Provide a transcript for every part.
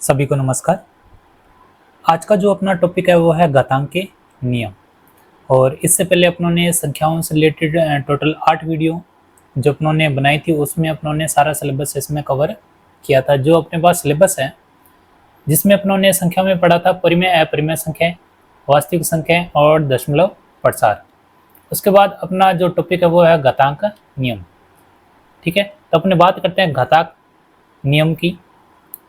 सभी को नमस्कार। आज का जो अपना टॉपिक है वो है घातांक के नियम। और इससे पहले अपनों ने संख्याओं से रिलेटेड टोटल 8 वीडियो जो अपनों ने बनाई थी, उसमें अपनों ने सारा सिलेबस इसमें कवर किया था। जो अपने पास सिलेबस है जिसमें अपनों ने संख्या में पढ़ा था परिमेय, अपरिमेय संख्याएं, वास्तविक संख्याएं और दशमलव प्रसार। उसके बाद अपना जो टॉपिक है वो है घातांक नियम। ठीक है, तो अपने बात करते हैं घातांक नियम की।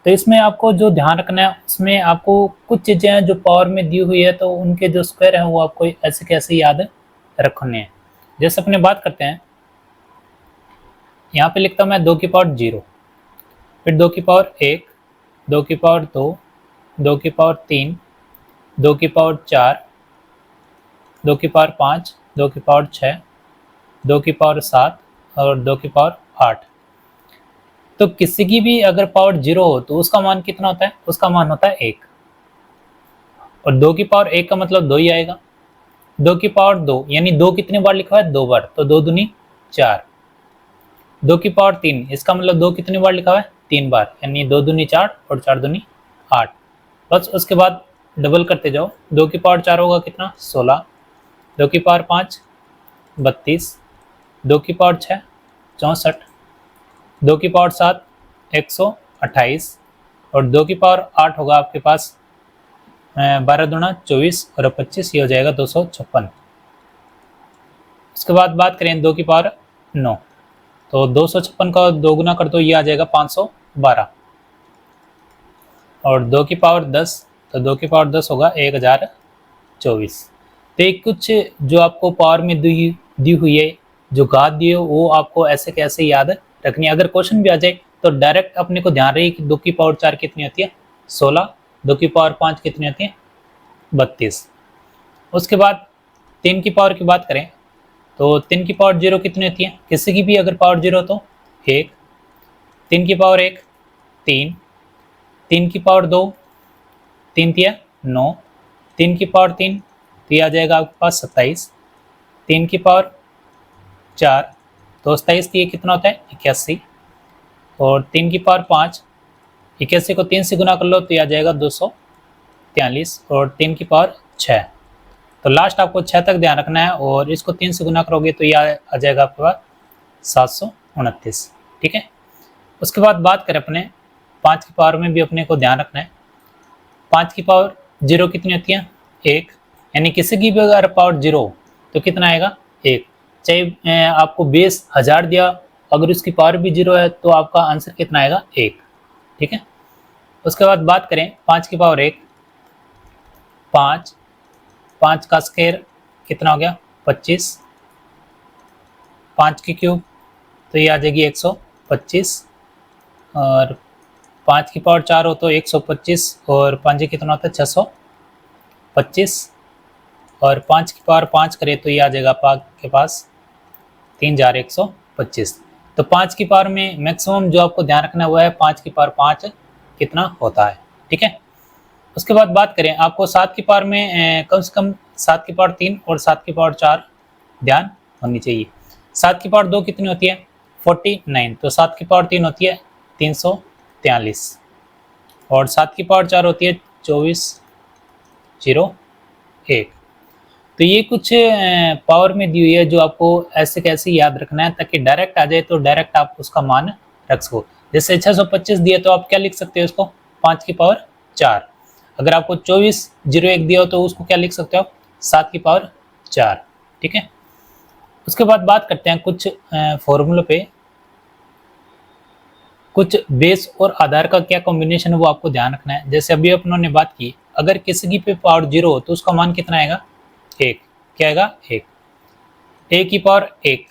तो इसमें आपको जो ध्यान रखना है, उसमें आपको कुछ चीज़ें हैं जो पावर में दी हुई है, तो उनके जो स्क्वायर हैं वो आपको ऐसे कैसे याद रखने हैं। जैसे अपने बात करते हैं, यहाँ पे लिखता हूँ मैं 2 की पावर 0, फिर 2 की पावर 1, 2 की पावर 2, 2 की पावर 3, 2 की पावर 4, 2 की पावर 5, 2 की पावर 6, 2 की पावर 7 और 2 की पावर 8। तो किसी की भी अगर पावर 0 हो तो उसका मान कितना होता है? उसका मान होता है 1। और 2 की पावर 1 का मतलब 2 ही आएगा। 2 की पावर 2 यानी 2 कितनी बार लिखा है? 2 बार, तो 2 दूनी 4। 2 की पावर 3 इसका मतलब 2 कितनी बार लिखा हुआ है? 3 बार, यानी 2 दूनी 4 और 4 दूनी 8। बस उसके बाद डबल करते जाओ। 2 की पावर 4 होगा कितना? 16। 2 की पावर 5 32। 2 की पावर 6 64। 2 की पावर 7 128 और 2 की पावर 8 होगा आपके पास 12 दूना 24 और 25, ये हो जाएगा 256। उसके बाद बात करें 2 की पावर 9, तो 256 का 2 गुना कर दो, ये आ जाएगा 512। और 2 की पावर 10, तो 2 की पावर 10 होगा 1024। तो एक कुछ जो आपको पावर में दी हुई है, जो घात दी है, वो आपको ऐसे कैसे याद रखनी है। अगर क्वेश्चन भी आ जाए तो डायरेक्ट अपने को ध्यान रही कि 2 की पावर 4 कितनी होती है? 16। 2 की पावर 5 कितनी होती है? 32। उसके बाद 3 की पावर की बात करें तो 3 की पावर 0 कितनी होती है? किसी की भी अगर पावर 0 तो 1। 3 की पावर 1 3। 3 की पावर 2 3 तिया 9। 3 की पावर 3 तो ये आ जाएगा आपके पास 27। 3 की पावर 4 तो 27 ये कितना होता है? 81। और 3 की पावर 5 81 को 3 से गुना कर लो तो ये आ जाएगा 243। और 3 की पावर 6, तो लास्ट आपको 6 तक ध्यान रखना है और इसको 3 से गुना करोगे तो ये आ जाएगा आपके पास 729। ठीक है। उसके बाद बात करें अपने 5 की पावर में भी अपने को ध्यान रखना है। 5 की पावर 0 कितनी होती है? 1। यानी किसी की भी अगर पावर 0 तो कितना आएगा? 1। चाहे आपको बेस 1000 दिया, अगर उसकी पावर भी 0 है तो आपका आंसर कितना आएगा? 1। ठीक है। उसके बाद बात करें 5 की पावर 1, 5 5 का स्क्वायर कितना हो गया? 25। 5 की क्यूब तो ये आ जाएगी 125। और 5 की पावर 4 हो तो 125 और 5 कितना होता है? 625। और 5 की पावर 5 करें तो ये आ जाएगा आपके पास 3125। तो 5 की पावर में मैक्सिमम जो आपको ध्यान रखना हुआ है 5 की पावर 5 कितना होता है। ठीक है। उसके बाद बात करें आपको 7 की पावर में कम से कम 7 की पावर 3 और 7 की पावर 4 ध्यान होनी चाहिए। 7 की पावर 2 कितनी होती है? 49। तो 7 की पावर 3 होती है 343 और 7 की पावर 4 होती है 2401। तो ये कुछ पावर में दी हुई है जो आपको ऐसे कैसे याद रखना है ताकि डायरेक्ट आ जाए तो डायरेक्ट आप उसका मान रख सको। जैसे 625 दिया तो आप क्या लिख सकते हो? उसको 5 की पावर 4। अगर आपको 2401 दिया हो तो उसको क्या लिख सकते हो? 7 की पावर 4। ठीक है। उसके बाद बात करते हैं कुछ फॉर्मूलों पे। कुछ बेस और आधार का क्या कॉम्बिनेशन है वो आपको ध्यान रखना है। जैसे अभी अपनों ने बात की, अगर किसी की पे पावर 0 हो तो उसका मान कितना आएगा? 1। क्या आएगा? 1। a की पावर 1,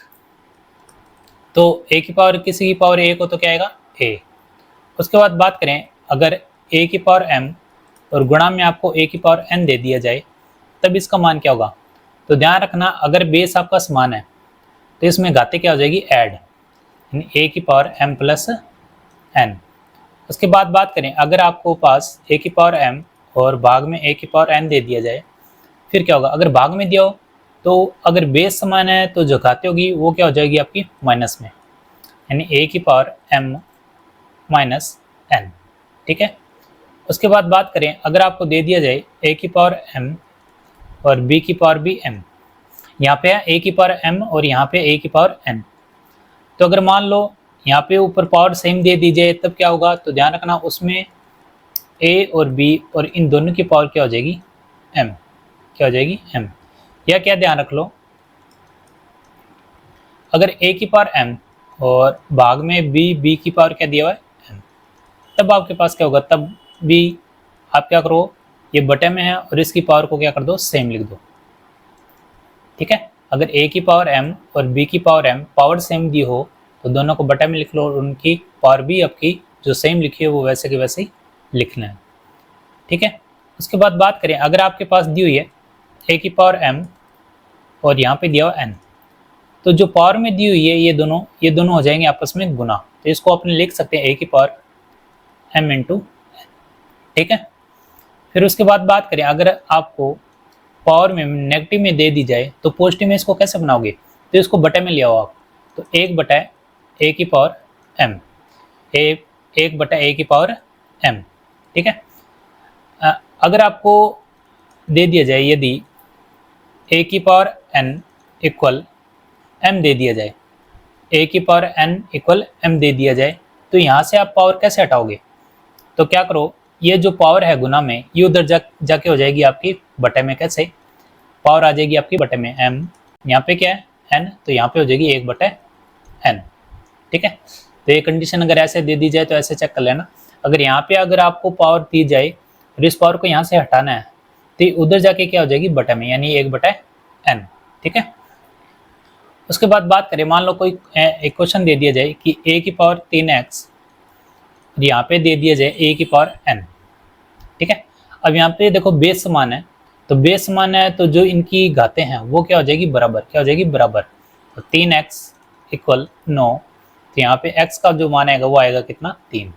तो a की पावर किसी की पावर 1 हो तो क्या आएगा? a। उसके बाद बात करें अगर a की पावर m और गुणा में आपको a की पावर n दे दिया जाए तब इसका मान क्या होगा? तो ध्यान रखना, अगर बेस आपका समान है तो इसमें घाते क्या हो जाएगी? ऐड, यानी a की पावर m प्लस n। उसके बाद बात करें अगर आपको पास a की पावर m और भाग में a की पावर n दे दिया जाए, फिर क्या होगा? अगर भाग में दिया हो तो अगर बेस समान है तो जो घाते होगी वो क्या हो जाएगी आपकी? माइनस में, यानी a की पावर m माइनस n। ठीक है। उसके बाद बात करें, अगर आपको दे दिया जाए a की पावर m और b की पावर भी m, यहाँ पे है a की पावर m और यहाँ पे a की पावर n, तो अगर मान लो यहाँ पे ऊपर पावर सेम दे दी जाए तब क्या होगा, तो ध्यान रखना उसमें a और b और इन दोनों की पावर क्या हो जाएगी, m, क्या हो जाएगी m, या क्या ध्यान रख लो, अगर a की पावर m और भाग में b की पावर क्या दिया हुआ है m, तब आपके पास क्या होगा, तब भी आप क्या करो, ये बटे में है और इसकी पावर को क्या कर दो, सेम लिख दो। ठीक है, अगर a की पावर m और b की पावर m पावर सेम दी हो तो दोनों को बटे में लिख लो और उनकी पावर भी आपकी जो सेम लिखी है वो वैसे के वैसे ही लिखना है। ठीक है, उसके बाद बात करें, अगर आपके पास दी हुई है a की पावर m और यहाँ पे दिया हुआ n, तो जो पावर में दी हुई है ये दोनों हो जाएंगे आपस में गुना, तो इसको अपने लिख सकते हैं a की पावर m इंटू। ठीक है, फिर उसके बाद बात करें, अगर आपको पावर में नेगेटिव में दे दी जाए तो पॉजिटिव में इसको कैसे बनाओगे, तो इसको बटे में ले आओ आप, तो 1/a की पावर m, एक बटा a की पावर m। ठीक है, अगर आपको दे दिया जाए यदि a की पावर n इक्वल m दे दिया जाए, a की पावर n इक्वल m दे दिया जाए, तो यहाँ से आप पावर कैसे हटाओगे, तो क्या करो, ये जो पावर है गुना में ये उधर जाके हो जाएगी आपकी बटे में, कैसे पावर आ जाएगी आपकी बटे में m, यहाँ पे क्या है n, तो यहाँ पे हो जाएगी 1/n। ठीक है, तो ये कंडीशन अगर ऐसे दे दी जाए तो ऐसे चेक कर लेना, अगर यहाँ पे अगर आपको पावर दी जाए और इस पावर को यहाँ से हटाना है तो उधर जाके क्या हो जाएगी बटे में, यानी 1/n। ठीक है, उसके बाद बात करें, मान लो कोई एक क्वेश्चन दे दिया जाए कि a की पावर 3x और यहाँ पे दे दिया जाए a की पावर n। ठीक है, अब यहाँ पे देखो बेस समान है, तो बेस समान है तो जो इनकी घातें हैं वो क्या हो जाएगी बराबर, क्या हो जाएगी बराबर, तो 3x इक्वल 9, तो यहाँ पे x का जो मान आएगा वो आएगा कितना 3,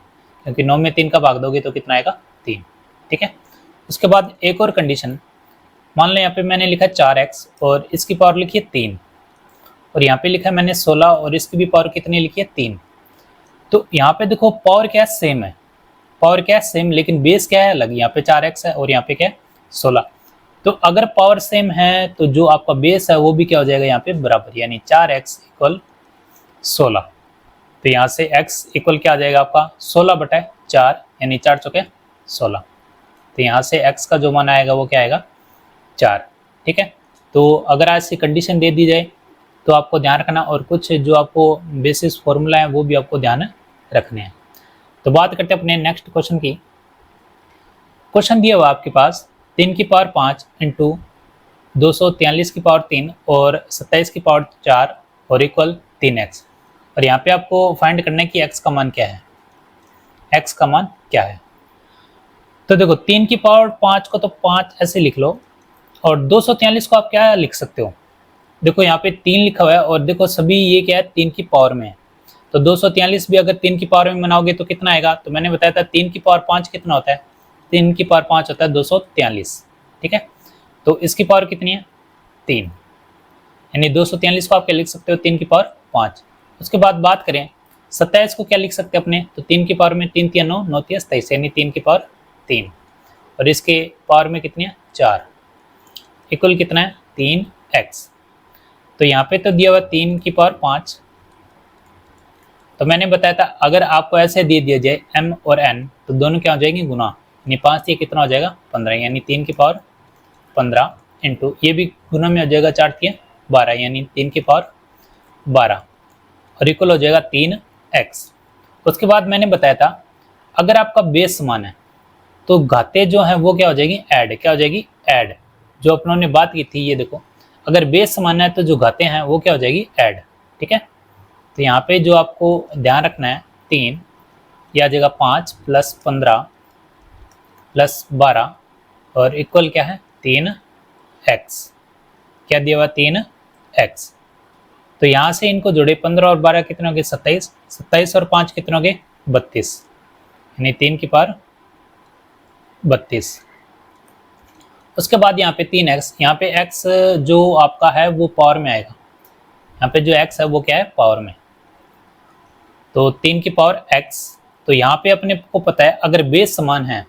क्योंकि 9 में 3 का भाग दोगे तो कितना आएगा 3। ठीक है, उसके बाद एक और कंडीशन, मान लो यहाँ पे मैंने लिखा 4x और इसकी पावर लिखी है 3 और यहाँ पे लिखा है मैंने 16 और इसकी भी पावर कितनी लिखी है 3, तो यहाँ पे देखो पावर क्या सेम है, पावर क्या सेम, लेकिन बेस क्या है अलग, यहाँ पे 4x है और यहाँ पे क्या है 16, तो अगर पावर सेम है तो जो आपका बेस है वो भी क्या हो जाएगा यहाँ पे बराबर, यानी 4x इक्वल 16, तो यहाँ से x इक्वल क्या आ जाएगा आपका 16/4, यानी 4 चौके 16, तो यहाँ से x का जो मान आएगा वो क्या आएगा 4। ठीक है, तो अगर ऐसी कंडीशन दे दी जाए तो आपको ध्यान रखना, और कुछ जो आपको बेसिस फॉर्मूला है वो भी आपको ध्यान रखने हैं। तो बात करते हैं अपने नेक्स्ट क्वेश्चन की। क्वेश्चन दिया हुआ आपके पास 3 की पावर 5 इंटू 243 की पावर 3 और 27 की पावर 4 और इक्वल 3x, और यहाँ पे आपको फाइंड करना है कि x का मान क्या है, x का मान क्या है। तो देखो 3 की पावर 5 को तो 5 ऐसे लिख लो, और 243 को आप क्या लिख सकते हो, देखो यहाँ पे 3 लिखा हुआ है और देखो सभी ये क्या है 3 की पावर में है, तो 243 भी अगर 3 की पावर में बनाओगे तो कितना आएगा, तो मैंने बताया था 3 की पावर 5 कितना होता है, 3 की पावर 5 होता है 243। ठीक है, तो इसकी पावर कितनी है 3, यानी 243 को आप क्या लिख सकते हो 3 की पावर 5। उसके बाद बात करें 27 को क्या लिख सकते हैं अपने, तो 3 की पावर में 3 3 9 9 27, यानी 3 की पावर 3, और इसके पावर में कितनी है 4, इक्वल कितना है 3x। तो यहाँ पे तो दिया हुआ 3 की पावर 5, तो मैंने बताया था अगर आपको ऐसे दे दिया जाए m और n तो दोनों क्या हो जाएंगे गुना, यानी 5 से कितना हो जाएगा 15, यानी 3 की पावर 15 इंटू ये भी गुना में हो जाएगा 4 के 12, यानी 3 की पावर 12 और इक्वल हो जाएगा 3x। उसके बाद मैंने बताया था अगर आपका बेस समान है तो घातें जो हैं वो क्या हो जाएगी ऐड, क्या हो जाएगी ऐड, जो अपनों ने बात की थी, ये देखो अगर बेस समान है तो जो घातें हैं वो क्या हो जाएगी ऐड। ठीक है, तो यहाँ पे जो आपको ध्यान रखना है 3 यह आ जाएगा 5 + 15 + 12 और इक्वल क्या है 3x, क्या दिया हुआ 3x। तो यहाँ से इनको जोड़े 15 और 12 कितने हो गए 27, 27 और 5 कितने हो गए 32, यानी 3 की पावर 32। उसके बाद यहाँ पे 3x, यहाँ पे x जो आपका है वो पावर में आएगा, यहाँ पे जो x है वो क्या है पावर में, तो 3 की पावर x। तो यहाँ पे अपने को पता है अगर बेस समान है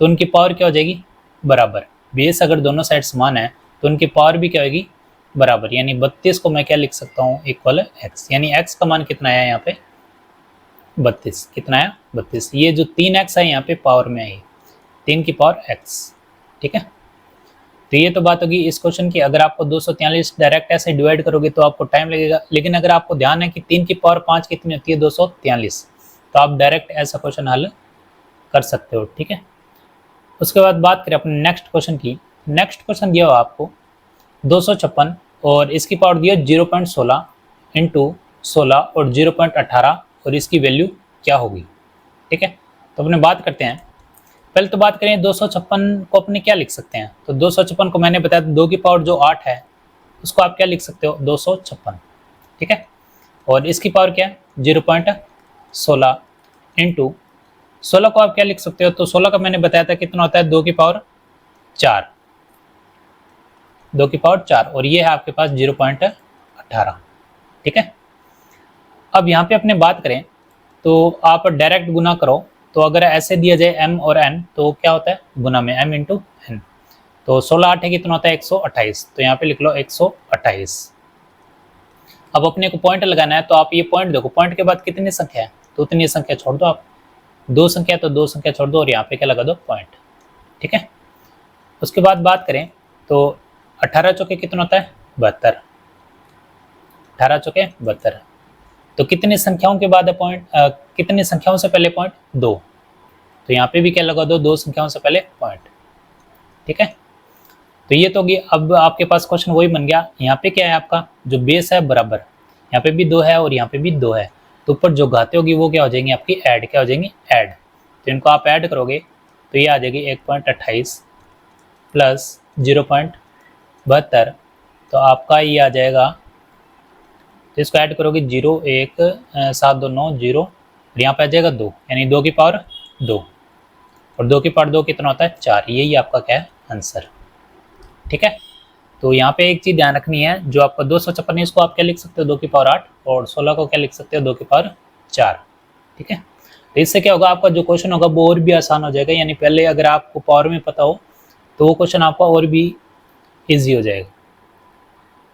तो उनकी पावर क्या हो जाएगी, बराबर। बेस अगर दोनों साइड समान है तो उनकी पावर भी क्या होगी, बराबर। यानी 32 को मैं क्या लिख सकता हूँ, इक्वल x। यानी x का मान कितना आया यहाँ पे, 32। कितना आया, 32। ये जो 3x है यहाँ पे पावर में आई, 3 की पावर x, ठीक है। तो ये तो बात होगी इस क्वेश्चन की। अगर आपको 243 डायरेक्ट ऐसे डिवाइड करोगे तो आपको टाइम लगेगा, लेकिन अगर आपको ध्यान है कि 3 की पावर 5 कितनी होती है, 243, तो आप डायरेक्ट ऐसा क्वेश्चन हल कर सकते हो, ठीक है। उसके बाद बात करें अपने नेक्स्ट क्वेश्चन की। नेक्स्ट क्वेश्चन दिया हुआ आपको 256 और इसकी पावर दिया 0.16 इंटू 16 और 0.18 और इसकी वैल्यू क्या होगी, ठीक है। तो अपने बात करते हैं, पहले तो बात करें 256 को अपने क्या लिख सकते हैं। तो 256 को मैंने बताया 2 की पावर जो 8 है उसको आप क्या लिख सकते हो, 256, ठीक है। और इसकी पावर क्या है, 0.16 इंटू 16 को आप क्या लिख सकते हो, तो 16 का मैंने बताया था कितना होता है, 2 की पावर 4, 2 की पावर 4, और ये है आपके पास 0.18, ठीक है। अब यहाँ पे अपने बात करें तो आप डायरेक्ट गुना करो, तो अगर ऐसे दिया जाए m और n तो क्या होता है, गुना में m इंटू n। तो 16 8 कितना होता है, 128, तो यहाँ पे लिख लो 128। अब अपने को पॉइंट लगाना है, तो आप ये पॉइंट देखो, पॉइंट के बाद कितनी संख्या है, तो उतनी संख्या छोड़ दो आप, 2 संख्या तो 2 संख्या छोड़ दो और यहाँ पे क्या लगा दो, पॉइंट, ठीक है। उसके बाद बात करें तो 18 चौके कितना होता है, 72, 18 चौके 72। तो कितनी संख्याओं के बाद है पॉइंट, कितनी संख्याओं से पहले पॉइंट, 2, तो यहाँ पे भी क्या लगा दो, 2 संख्याओं से पहले पॉइंट, ठीक है। तो ये तो होगी। अब आपके पास क्वेश्चन वही बन गया, यहाँ पे क्या है आपका जो बेस है बराबर, यहाँ पे भी 2 है और यहाँ पे भी 2 है, तो ऊपर जो घाते होगी वो क्या हो जाएंगी आपकी, ऐड, क्या हो जाएंगी, ऐड। तो इनको आप ऐड करोगे तो ये आ जाएगी 1.28 प्लस 0.72, तो आपका ये आ जाएगा, तो इसको ऐड करोगे 0 1 7 2 9 0 और यहाँ पे आ जाएगा 2, यानी 2 की पावर 2 और 2 की पावर 2 कितना होता है, 4। यही आपका क्या है, आंसर, ठीक है। तो यहाँ पे एक चीज़ ध्यान रखनी है, जो आपका 256 इसको आप क्या लिख सकते हो, 2 की पावर 8, और 16 को क्या लिख सकते हो, 2 की पावर 4, ठीक है। तो इससे क्या होगा, आपका जो क्वेश्चन होगा वो और भी आसान हो जाएगा। यानी पहले अगर आपको पावर में पता हो तो वो क्वेश्चन आपका और भी ईजी हो जाएगा।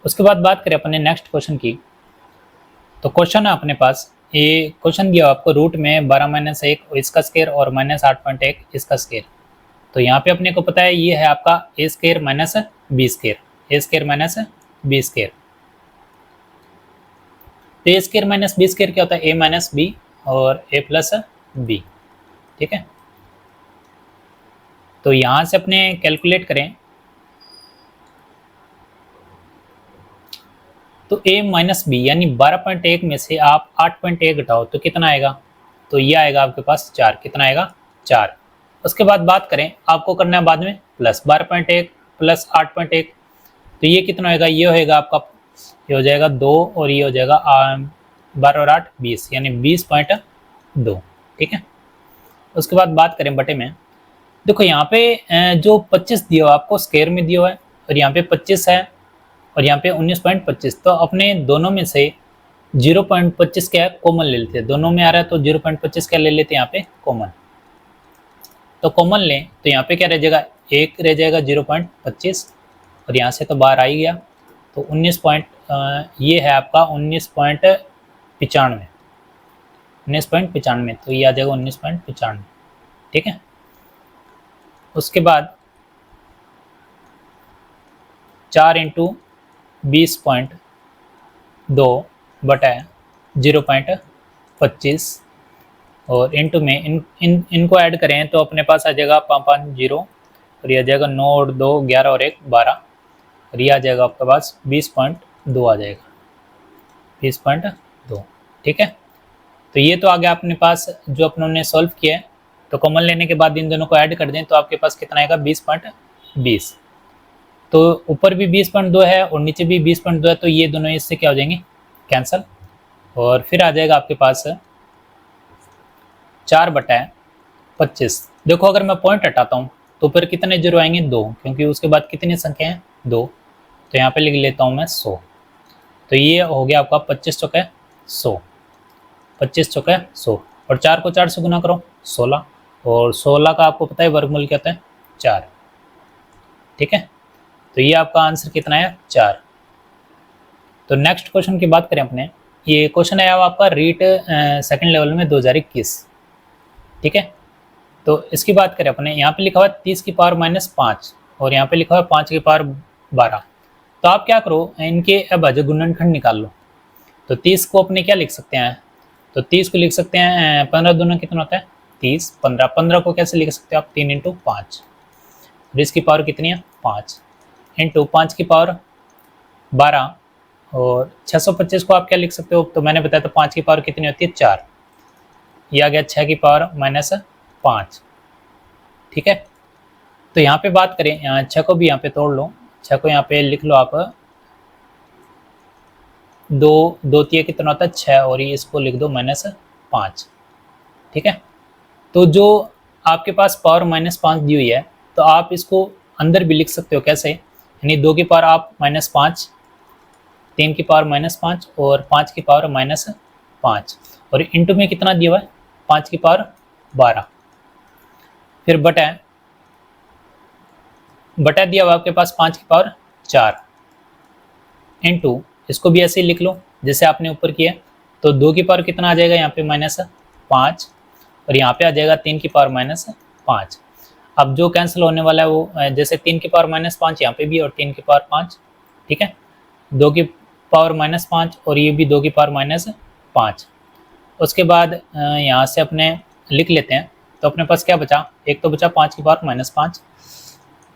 उसके बाद बात करें अपने नेक्स्ट क्वेश्चन की। तो क्वेश्चन है अपने पास, ये क्वेश्चन दिया आपको रूट में 12-1 इसका स्केयर और -8.1 इसका स्केयर। तो यहाँ पे अपने को पता है ये है आपका a square minus b square, a square minus b square. तो a square minus b square क्या होता है, a माइनस b और a प्लस b, ठीक है। तो यहाँ से अपने कैलकुलेट करें तो a माइनस बी यानी 12.1 में से आप 8.1 घटाओ तो कितना आएगा, तो ये आएगा आपके पास 4, कितना आएगा, 4। उसके बाद बात करें, आपको करना है बाद में प्लस 12.1 प्लस 8.1, तो ये कितना होएगा, ये होएगा आपका, ये हो जाएगा 2 और ये हो जाएगा 12 और 8 20, यानी 20.2, ठीक है। उसके बाद बात करें बटे में, देखो यहाँ पे जो 25 दिया हुआ आपको स्क्वायर में दिया हुआ है और यहाँ पे 25 है और यहाँ पे 19.25, तो अपने दोनों में से 0.25 क्या है, कॉमन ले लेते हैं। दोनों में आ रहा है तो 0.25 क्या ले लेते हैं यहाँ पे, कॉमन। तो कॉमन लें तो यहाँ पे क्या रह जाएगा, 1 रह जाएगा 0.25 और यहाँ से तो बाहर आ ही गया, तो 19 पॉइंट ये है आपका 19.95, 19.95, तो ये आ जाएगा 19.95, ठीक है। उसके बाद 4 इंटू 20.2 बटा 0.25 और इंटू में इनको ऐड करें तो अपने पास आ जाएगा 5 और ये आ जाएगा 9 और 2 11 और 1 12 और ये आ जाएगा आपके पास 20.2 आ जाएगा, 20.2, ठीक है। तो ये तो आ गया अपने पास जो अपनों ने सॉल्व किया है। तो कॉमन लेने के बाद इन दोनों को ऐड कर दें तो आपके पास कितना आएगा, 20.20। तो ऊपर भी 20.2 है और नीचे भी 20.2 है, तो ये दोनों इससे क्या हो जाएंगे, कैंसिल, और फिर आ जाएगा आपके पास 4/25। देखो अगर मैं पॉइंट हटाता हूँ तो ऊपर कितने जीरो आएंगे, 2, क्योंकि उसके बाद कितनी संख्या है, 2, तो यहाँ पे लिख लेता हूँ मैं 100। तो ये हो गया आपका 25 चौके 100, 25 चौके 100 और 4 को 4 से गुना करो 16 और 16 का आपको पता है वर्गमूल क्या होता है, 4। ठीक है, तो ये आपका आंसर कितना है, 4। तो नेक्स्ट क्वेश्चन की बात करें अपने, ये क्वेश्चन है आपका रीट सेकंड लेवल में 2021। ठीक है, तो इसकी बात करें अपने, यहाँ पे लिखा हुआ है 30 की पावर -5 और यहाँ पे लिखा हुआ है 5 की पावर 12। तो आप क्या करो, इनके अभाज्य गुणनखंड निकाल लो। तो 30 को अपने क्या लिख सकते हैं, तो 30 को लिख सकते हैं 15 दूना कितना होता है 30, 15 को कैसे लिख सकते हो आप, 3 × 5, और इसकी पावर कितनी है 5, इंटू 5 की पावर 12, और 625 को आप क्या लिख सकते हो, तो मैंने बताया था 5 की पावर कितनी होती है 4, ये आ गया 6 की पावर -5। ठीक है, तो यहाँ पे बात करें, यहाँ 6 को भी यहाँ पे तोड़ लो, 6 को यहाँ पे लिख लो आप, 2 3 कितना होता है 6, और ये इसको लिख दो -5। ठीक है, तो जो आपके पास पावर -5 दी हुई है, तो आप इसको अंदर भी लिख सकते हो, कैसे, यानी 2 की पावर आप -5, 3 की पावर -5 और 5 की पावर -5, और इंटू में कितना दिया हुआ है 5 की पावर 12, फिर बटा दिया हुआ आपके पास 5 की पावर 4, इंटू इसको भी ऐसे ही लिख लो जैसे आपने ऊपर किया। तो 2 की पावर कितना आ जाएगा यहाँ पे -5, और यहाँ पे आ जाएगा 3 की पावर -5। अब जो कैंसिल होने वाला है वो जैसे 3 की पावर -5 यहाँ पे भी और 3 की पावर 5। ठीक है, 2 की पावर -5 और ये भी 2 की पावर -5। उसके बाद यहाँ से अपने लिख लेते हैं, तो अपने पास क्या बचा, एक तो बचा 5 की पावर -5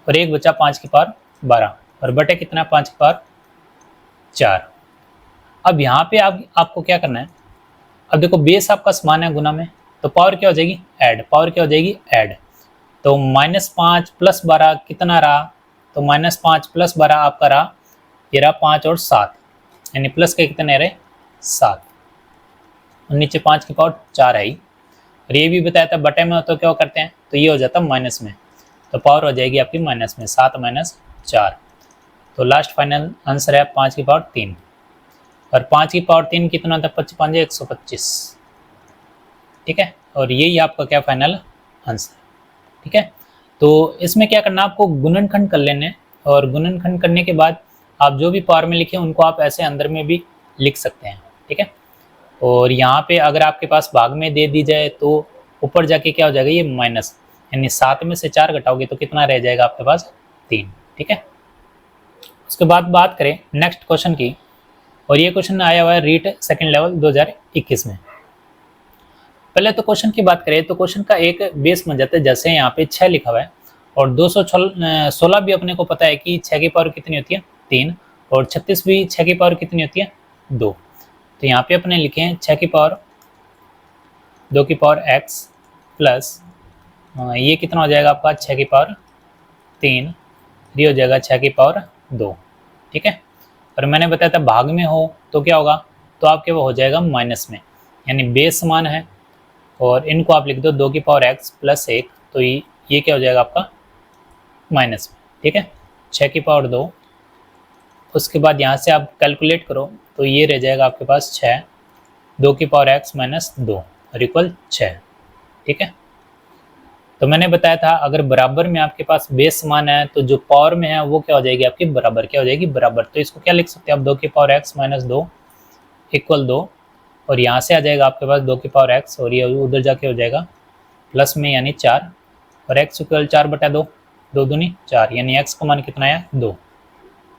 और एक बचा 5 की पावर 12, और बटे कितना 5 की पावर 4। अब यहाँ पे आपको क्या करना है, अब देखो बेस आपका समान है गुना में, तो पावर क्या हो जाएगी ऐड, पावर क्या हो जाएगी ऐड। तो -5 + 12 कितना रहा, तो -5 + 12 आपका रहा, ये रहा 5 और 7, यानी प्लस के कितने रहे 7, और नीचे 5 की पावर 4 है ही, और ये भी बताया था बटे में तो क्या करते हैं, तो ये हो जाता माइनस में, तो पावर हो जाएगी आपकी माइनस में, 7 - 4। तो लास्ट फाइनल आंसर है 5 की पावर 3, और 5 की पावर 3 कितना होता है 5 × 5 = 125। ठीक है, और यही आपका क्या फाइनल आंसर। ठीक है, तो इसमें क्या करना, आपको गुणनखंड कर लेने, और गुणनखंड करने के बाद आप जो भी पावर में लिखे उनको आप ऐसे अंदर में भी लिख सकते हैं। ठीक है, और यहाँ पे अगर आपके पास भाग में दे दी जाए तो ऊपर जाके क्या हो जाएगा ये माइनस, यानी 7 में से 4 घटाओगे तो कितना रह जाएगा आपके पास 3। ठीक है, उसके बाद बात करें नेक्स्ट क्वेश्चन की, और ये क्वेश्चन आया हुआ है रीट सेकंड लेवल 2021 में। पहले तो क्वेश्चन की बात करें तो क्वेश्चन का एक बेस बन जाता है, जैसे यहाँ पे 6 लिखा हुआ है और 216 भी अपने को पता है कि 6 की पावर कितनी होती है 3, और 36 भी 6 की पावर कितनी होती है 2। तो यहाँ पे अपने लिखे हैं 6 की पावर 2 की पावर x प्लस ये कितना हो जाएगा आपका 6 की पावर 3, ये हो जाएगा 6 की पावर 2। ठीक है, और मैंने बताया था भाग में हो तो क्या होगा, तो आपके वो हो जाएगा माइनस में, यानी बेस समान है, और इनको आप लिख दो 2 की पावर x प्लस 1, तो ये क्या हो जाएगा आपका माइनस में। ठीक है, 6 की पावर 2, उसके बाद यहाँ से आप कैलकुलेट करो तो ये रह जाएगा आपके पास 6, 2 की पावर x माइनस 2 और इक्वल 6। ठीक है, तो मैंने बताया था अगर बराबर में आपके पास बेस समान है तो जो पावर में है वो क्या हो जाएगी आपकी बराबर, क्या हो जाएगी बराबर। तो इसको क्या लिख सकते हैं आप 2 की पावर x माइनस 2 इक्वल 2, और यहाँ से आ जाएगा आपके पास 2 की पावर x, और ये उधर जाके हो जाएगा प्लस में यानी 4, और x इक्वल 4/2, 2 दूनी 4, यानी x का मान कितना है 2,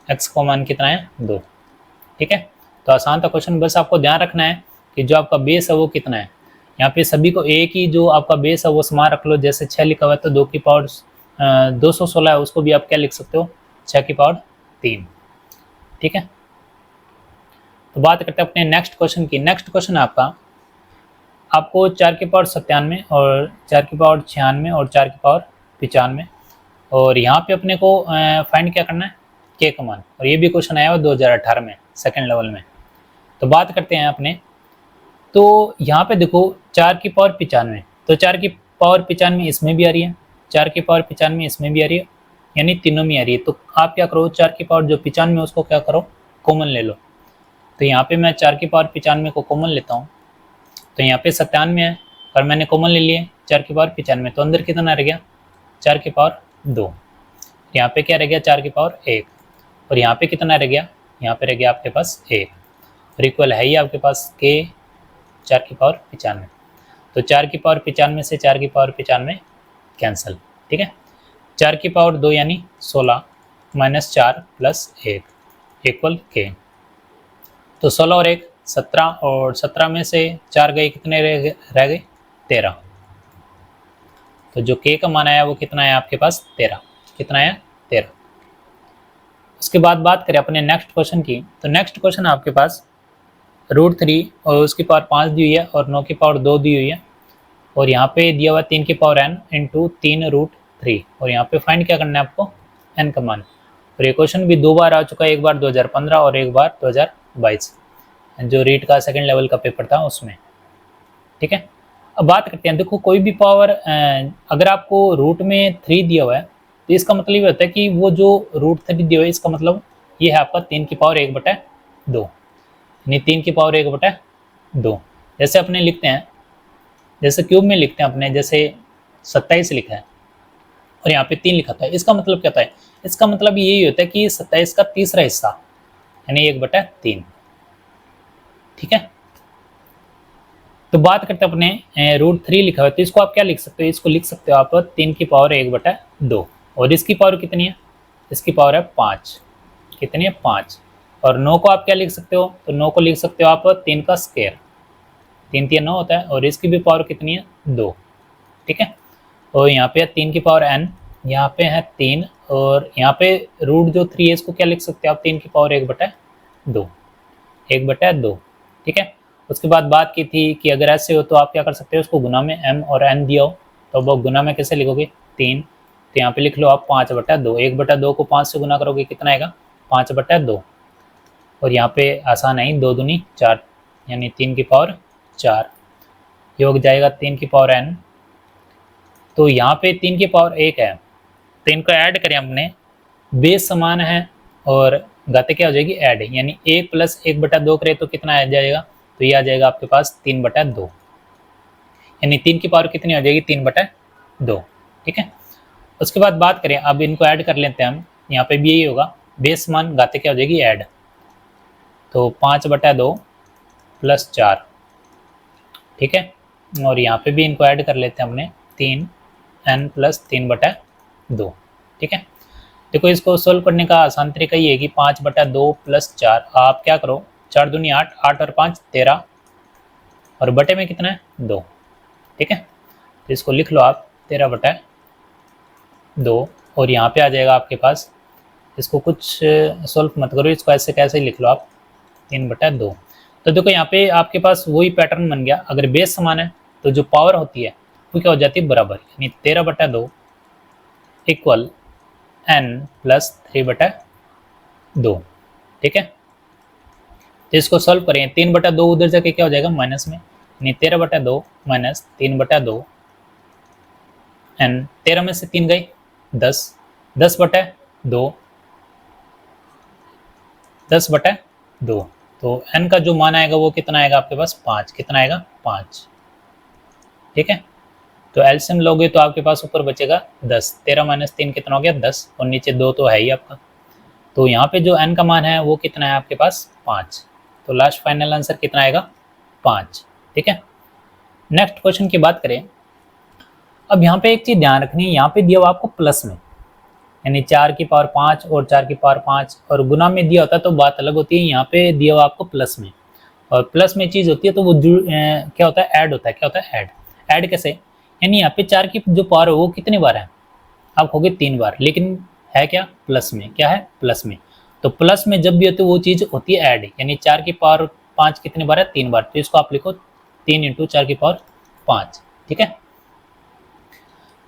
x का मान कितना है 2। ठीक है, तो आसान था क्वेश्चन, बस आपको ध्यान रखना है कि जो आपका बेस है वो कितना है। यहाँ पे सभी को एक ही जो आपका बेस है वो समान रख लो, जैसे 6 लिखा हुआ है तो 2 की पावर 216 है, उसको भी आप क्या लिख सकते हो 6 की पावर 3। ठीक है, तो बात करते हैं अपने नेक्स्ट क्वेश्चन की। नेक्स्ट क्वेश्चन आपको 4 की पावर 97 और 4 की पावर 96 और 4 की पावर 95, और यहाँ पे अपने को फाइंड क्या करना है के का मान, और ये भी क्वेश्चन आया हुआ 2018 में सेकेंड लेवल में। तो बात करते हैं अपने, तो यहाँ पे देखो 4 की पावर 95, तो 4 की पावर 95 इसमें भी आ रही है, 4 की पावर 95 इसमें भी आ रही है, यानी तीनों में आ रही है। तो आप क्या करो 4 की पावर जो 95 उसको क्या करो कॉमन ले लो। तो यहाँ पे मैं 4 की पावर 95 को कॉमन लेता हूँ, तो यहाँ पे 97 है और मैंने कॉमन ले लिए 4 की पावर 95, तो अंदर कितना रह गया 4 की पावर 2, यहाँ पे क्या रह गया 4 की पावर 1, और यहाँ पे कितना रह गया, यहाँ पे रह गया आपके पास 1, और इक्वल है ही आपके पास के 4 की पावर 95। तो 4 की पावर 95 से 4 की पावर 95 कैंसिल, ठीक है। 4 की पावर 2 यानी 16 माइनस 4 प्लस 1 इक्वल के। तो 16 और 1 17, और 17 में से 4 गए, कितने रह गए 13। तो जो के का मान आया वो कितना है आपके पास 13, कितना आया 13। उसके बाद बात करें अपने नेक्स्ट क्वेश्चन की, तो नेक्स्ट क्वेश्चन आपके पास √3 और उसकी पावर 5 दी हुई है और 9 की पावर 2 दी हुई है, और यहाँ पे दिया हुआ 3 की पावर n इंटू 3√3, और यहाँ पे फाइंड क्या करना है आपको n का मान। और ये क्वेश्चन भी 2 बार आ चुका है, एक बार 2015 और एक बार 2022, जो रीट का सेकंड लेवल का पेपर था उसमें, ठीक है। अब बात करते हैं, देखो कोई भी पावर अगर आपको रूट में 3 दिया हुआ है तो इसका मतलब ये होता है कि वो जो √3 दिया हुआ है इसका मतलब ये है आपका 3 की पावर 1/2, यानी 3 की पावर 1/2। जैसे अपने लिखते हैं, जैसे क्यूब में लिखते हैं अपने, जैसे 27 लिखा है और यहाँ पे 3 लिखा था, इसका मतलब क्या होता है, इसका मतलब यही होता है कि 27 का तीसरा हिस्सा यानी 1/3, ठीक है। तो बात करते हैं अपने √3 लिखा हुआ है, तो इसको आप क्या लिख सकते हो, इसको लिख सकते हो आप 3 की पावर 1/2, और इसकी पावर कितनी है, इसकी पावर है 5, कितनी है 5, और 9 को आप क्या लिख सकते हो, तो 9 को लिख सकते हो आप 3 का स्क्वायर, 3 3 9 होता है, और इसकी भी पावर कितनी है 2, ठीक है। और यहाँ पे 3 की पावर n, यहाँ पे है 3, और यहाँ पे रूट जो 3 है इसको क्या लिख सकते हो आप 3 की पावर 1/2, 1/2, ठीक है। उसके बाद बात की थी कि अगर ऐसे हो तो आप क्या कर सकते हो, उसको गुना में m और n दिया हो तो वो गुना में कैसे लिखोगे 3, तो यहाँ पे लिख लो आप 5/2, 1/2 को 5 से गुना करोगे कितना आएगा 5/2, और यहाँ पे आसान है 2 दूनी 4 यानी 3 की पावर 4, योग जाएगा 3 की पावर n, तो यहाँ पे 3 की पावर 1 है, तो इनको ऐड करें हमने, बेस समान है और घाते क्या हो जाएगी ऐड, यानी 1 + 1/2 करें तो कितना आ जाएगा, तो ये आ जाएगा आपके पास 3/2, यानी 3 की पावर कितनी हो जाएगी 3/2, ठीक है। उसके बाद बात करें, अब इनको ऐड कर लेते हैं हम, यहाँ पे भी यही होगा, बेस समान घाते क्या हो जाएगी ऐड, तो 5/2 + 4, ठीक है। और यहाँ पे भी इनको ऐड कर लेते हैं हमने 3n + 3/2, ठीक है। देखो इसको सोल्व करने का आसान तरीका ये है कि 5/2 + 4, आप क्या करो 4 दूनी 8, 8 और 5 13, और बटे में कितना है 2, ठीक है। तो इसको लिख लो आप 13/2, और यहाँ पे आ जाएगा आपके पास, इसको कुछ सोल्व मत करो, इसको ऐसे कैसे लिख लो आप 3/2। तो देखो यहाँ पे आपके पास वही पैटर्न बन गया, अगर बेस समान है तो जो पावर होती है वो क्या हो जाती है बराबर, यानी 13/2 इक्वल n + 3/2, ठीक है। तो इसको सॉल्व करें, 3/2 उधर जाके क्या हो जाएगा माइनस में, यानी 13/2 माइनस 3/2, n 13 में से 3 गए 10, 10/2, 10/2, तो n का जो मान आएगा वो कितना आएगा आपके पास 5, कितना आएगा 5, ठीक है। तो एलसीएम लोगे तो आपके पास ऊपर बचेगा 10, 13 - 3 कितना हो गया 10, और नीचे 2 तो है ही आपका, तो यहाँ पे जो n का मान है वो कितना है आपके पास 5, तो लास्ट फाइनल आंसर कितना आएगा 5, ठीक है। नेक्स्ट क्वेश्चन की बात करें, अब यहाँ पे एक चीज ध्यान रखनी है, यहाँ पे दिया हुआ आपको प्लस में, यानी 4 की पावर 5 और 4 की पावर 5, और गुना में दिया होता है तो बात अलग होती है, यहाँ पे दिया हुआ आपको प्लस में, और प्लस में चीज होती है तो वो क्या होता है ऐड होता है, क्या होता है ऐड कैसे, यानी यहाँ पे 4 की जो पावर है वो कितनी बार है, आप होगे 3 बार, लेकिन है क्या प्लस में, क्या है प्लस में, तो प्लस में जब भी होती है वो चीज होती है ऐड, यानी 4 की पावर 5 कितनी बार है 3 बार, तो इसको आप लिखो 3 × 4 की पावर 5, ठीक है।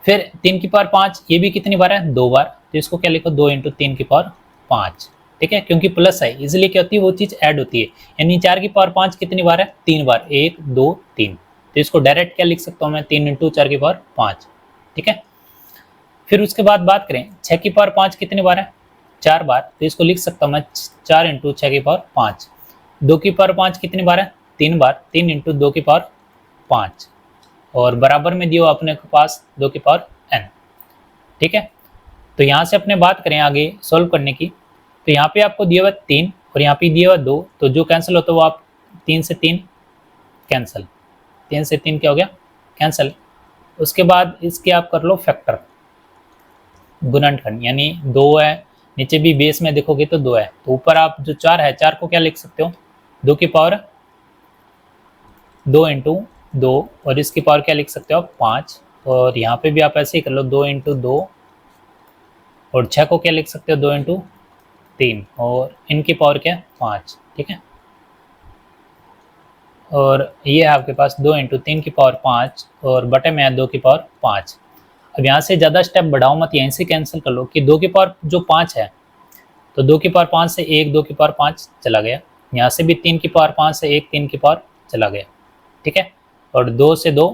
फिर 3 की पावर 5 ये भी कितनी बार है 2 बार, तो इसको क्या लिखो 2 × 3 की पावर 5, ठीक है, क्योंकि प्लस है इसलिए क्या होती है वो चीज ऐड होती है, यानी 4 की पावर 5 कितनी बार है 3 बार, 1 2 3, तो इसको डायरेक्ट क्या लिख सकता हूँ मैं 3 × 4 की पावर 5, ठीक है। फिर उसके बाद बात करें 6 की पावर 5 कितनी बार है 4 बार, तो इसको लिख सकता हूँ मैं 4 × 6 की पावर 5, 2 की पावर 5 कितनी बार है 3 बार, 3 × 2 की पावर 5, और बराबर में दिया हुआ अपने के पास 2 की पावर n। ठीक है, तो यहाँ से अपने बात करें आगे सॉल्व करने की, तो यहाँ पे आपको दिया हुआ 3 और यहाँ पे दिया हुआ 2, तो जो कैंसिल होता है वो आप 3 से 3 कैंसिल, 3 से 3 क्या हो गया कैंसिल। उसके बाद इसके आप कर लो फैक्टर, गुणनखंड, यानी 2 है, नीचे भी बेस में देखोगे तो 2 है, तो ऊपर आप जो 4 है 4 को क्या लिख सकते हो 2 की पावर 2 इंटू 2, और इसकी पावर क्या लिख सकते हो आप 5, और यहाँ पे भी आप ऐसे ही कर लो 2 इंटू 2, और 6 को क्या लिख सकते हो 2 इंटू 3, और इनकी पावर क्या है 5। ठीक है, और ये है आपके पास 2 इंटू 3 की पावर 5 और बटे में है 2 की पावर 5। अब यहाँ से ज़्यादा स्टेप बढ़ाओ मत, यहीं से कैंसिल कर लो कि 2 की पावर जो 5 है, तो 2 की पावर 5 से 1 2 की पावर 5 चला गया, यहाँ से भी 3 की पावर 5 से 1 3 की पावर चला गया। ठीक है, और 2 से 2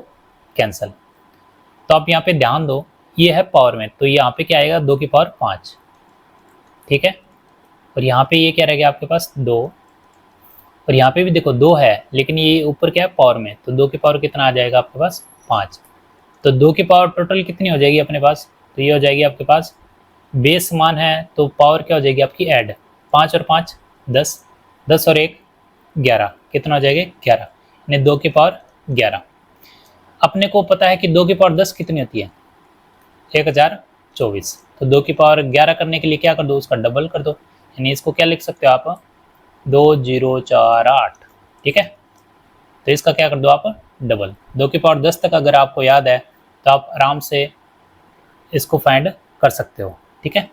कैंसिल। तो आप यहाँ पे ध्यान दो, ये है पावर में, तो यहाँ पे क्या आएगा 2 की पावर 5। ठीक है, और यहाँ पे ये क्या रह गया आपके पास 2, और यहाँ पे भी देखो 2 है, लेकिन ये ऊपर क्या है पावर में, तो 2 की पावर कितना आ जाएगा आपके पास 5। तो 2 की पावर टोटल कितनी हो जाएगी अपने पास, तो ये हो जाएगी आपके पास, बेस मान है तो पावर क्या हो जाएगी आपकी ऐड, 5 और 5 10, 10 और 1 11, कितना हो जाएगा 11, यानी 2 की पावर 11। अपने को पता है कि 2 की पावर 10 कितनी होती है 1024, तो 2 की पावर 11 करने के लिए क्या कर दो उसका डबल कर दो, यानी इसको क्या लिख सकते हो आप 2048। ठीक है, तो इसका क्या कर दो आप डबल, 2 की पावर 10 तक अगर आपको याद है तो आप आराम से इसको फाइंड कर सकते हो। ठीक है,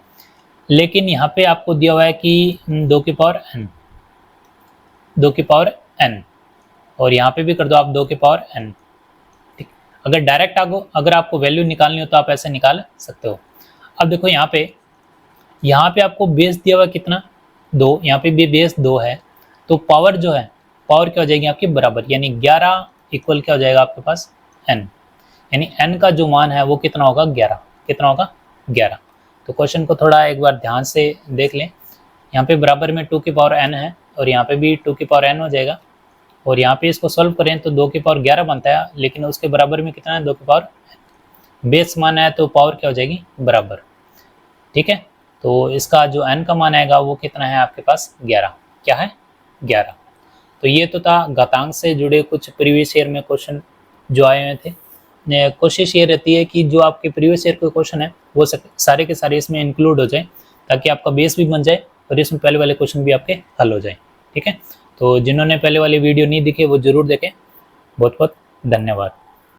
लेकिन यहाँ पे आपको दिया हुआ है कि 2 की पावर n, 2 की पावर n, और यहाँ पे भी कर दो आप 2 की पावर n। ठीक, अगर डायरेक्ट अगर आपको वैल्यू निकालनी हो तो आप ऐसे निकाल सकते हो। अब देखो यहाँ पे आपको बेस दिया हुआ कितना 2, यहाँ पे भी बेस 2 है, तो पावर जो है पावर क्या हो जाएगी आपकी बराबर, यानी 11 इक्वल क्या हो जाएगा आपके पास n, यानी n का जो मान है वो कितना होगा 11, कितना होगा 11। तो क्वेश्चन को थोड़ा एक बार ध्यान से देख लें, यहाँ पे बराबर में 2 की पावर n है और यहाँ पे भी 2 की पावर n हो जाएगा, और यहाँ पे इसको सॉल्व करें तो 2 की पावर 11 बनता है, लेकिन उसके बराबर में कितना है 2 की पावर बेस मान है, तो पावर क्या हो जाएगी बराबर। ठीक है, तो इसका जो n का मान आएगा वो कितना है आपके पास 11, क्या है 11। तो ये तो था घातांक से जुड़े कुछ प्रीवियस ईयर में क्वेश्चन जो आए हुए थे। कोशिश ये रहती है कि जो आपके प्रीवियस ईयर के क्वेश्चन है वो सारे के सारे इसमें इंक्लूड हो जाए, ताकि आपका बेस भी बन जाए और इसमें पहले वाले क्वेश्चन भी आपके हल हो जाए। ठीक है, तो जिन्होंने पहले वाली वीडियो नहीं दिखे वो जरूर देखें। बहुत बहुत धन्यवाद।